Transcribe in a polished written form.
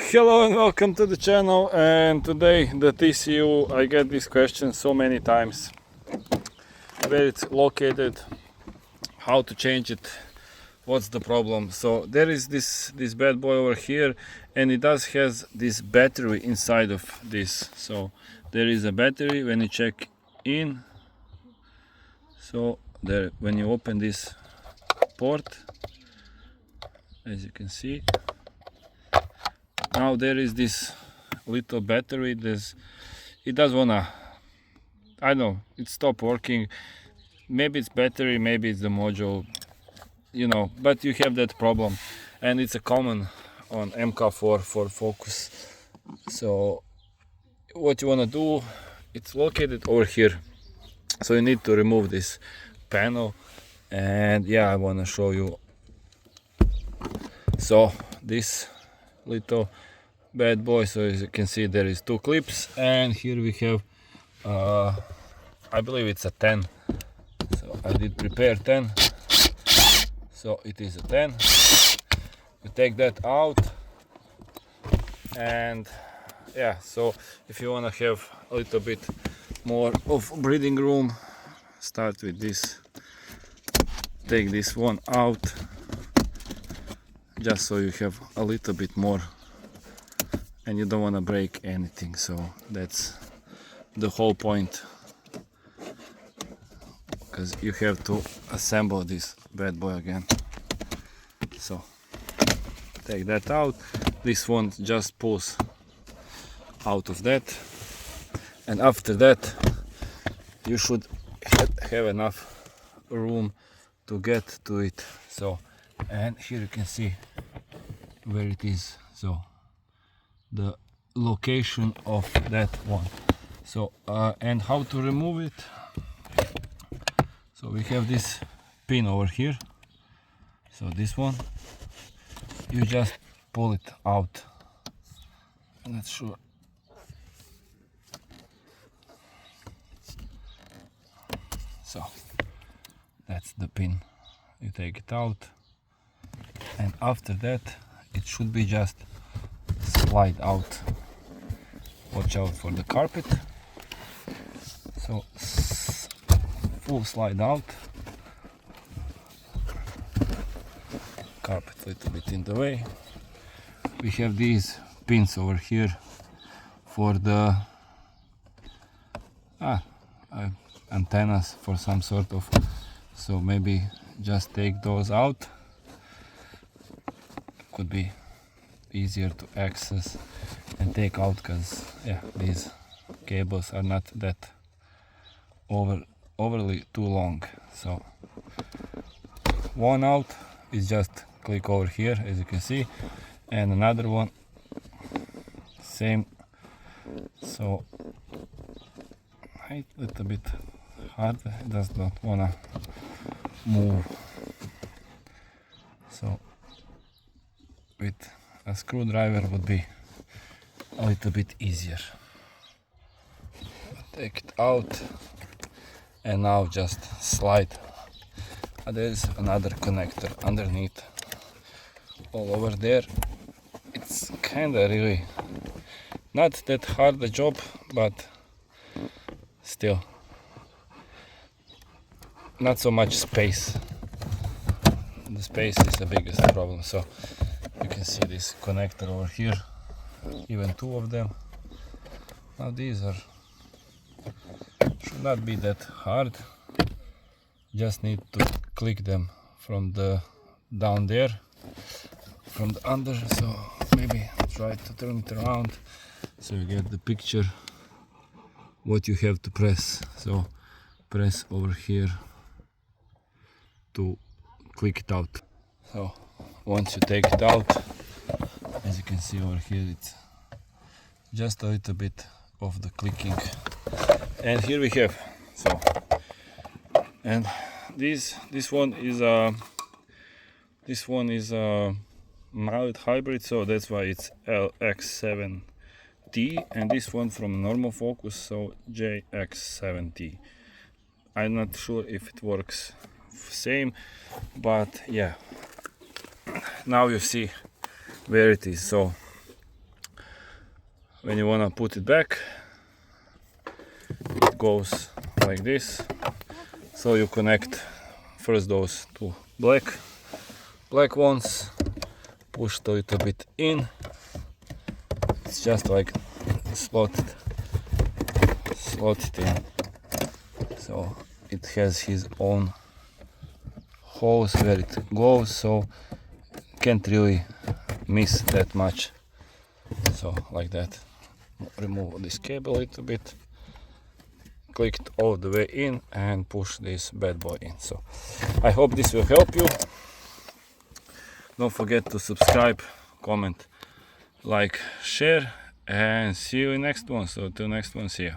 Hello and welcome to the channel. And today the TCU, I get this question so many times: where it's located, how to change it, what's the problem. So there is this bad boy over here, and it does has this battery inside of this. So there is a battery when you check in. So there, when you open this port, as you can see, now there is this little battery. It does wanna, I don't know, it stopped working. Maybe it's battery, maybe it's the module, but you have that problem, and it's a common on MK4 for Focus. So what you wanna do, it's located over here. So you need to remove this panel, and yeah, I wanna show you. So this little bad boy, so as you can see, there is two clips, and here we have I believe it's a 10. So I did prepare 10, so it is a 10. You take that out, and yeah, so if you want to have a little bit more of breathing room, start with this. Take this one out, just so you have a little bit more, and you don't want to break anything. So that's the whole point, because you have to assemble this bad boy again. So take that out. This one just pulls out of that, and after that you should have enough room to get to it. So, and here you can see where it is, so the location of that one. So and how to remove it. So we have this pin over here, so this one, you just pull it out. I'm not sure. So that's the pin. You take it out, and after that it should be just slide out. Watch out for the carpet. So full slide out. Carpet a little bit in the way. We have these pins over here for the antennas for some sort of, so maybe just take those out. Could be easier to access and take out, because yeah, these cables are not that overly too long. So one out is just click over here, as you can see, and another one same. So a little bit hard, it does not wanna move. So with a screwdriver would be a little bit easier. Take it out, and now just slide. There's another connector underneath, all over there. It's kinda really not that hard a job, but still not so much space. The space is the biggest problem. So you can see this connector over here, even two of them. Now these should not be that hard. Just need to click them from the down there, from the under. So maybe try to turn it around so you get the picture what you have to press. So press over here to click it out. So once you take it out, as you can see over here, it's just a little bit of the clicking. And here we have, so, and this one is a mild hybrid, so that's why it's LX7T, and this one from normal Focus, so JX7T. I'm not sure if it works same, but yeah, now you see where it is. So when you wanna put it back, it goes like this. So you connect first those two black ones, push a little bit in. It's just like slot it in. So it has his own holes where it goes, so can't really miss that much. So like that. Remove this cable a little bit, click it all the way in and push this bad boy in. So I hope this will help you. Don't forget to subscribe, comment, like, share, and see you in next one. So till next one, see ya.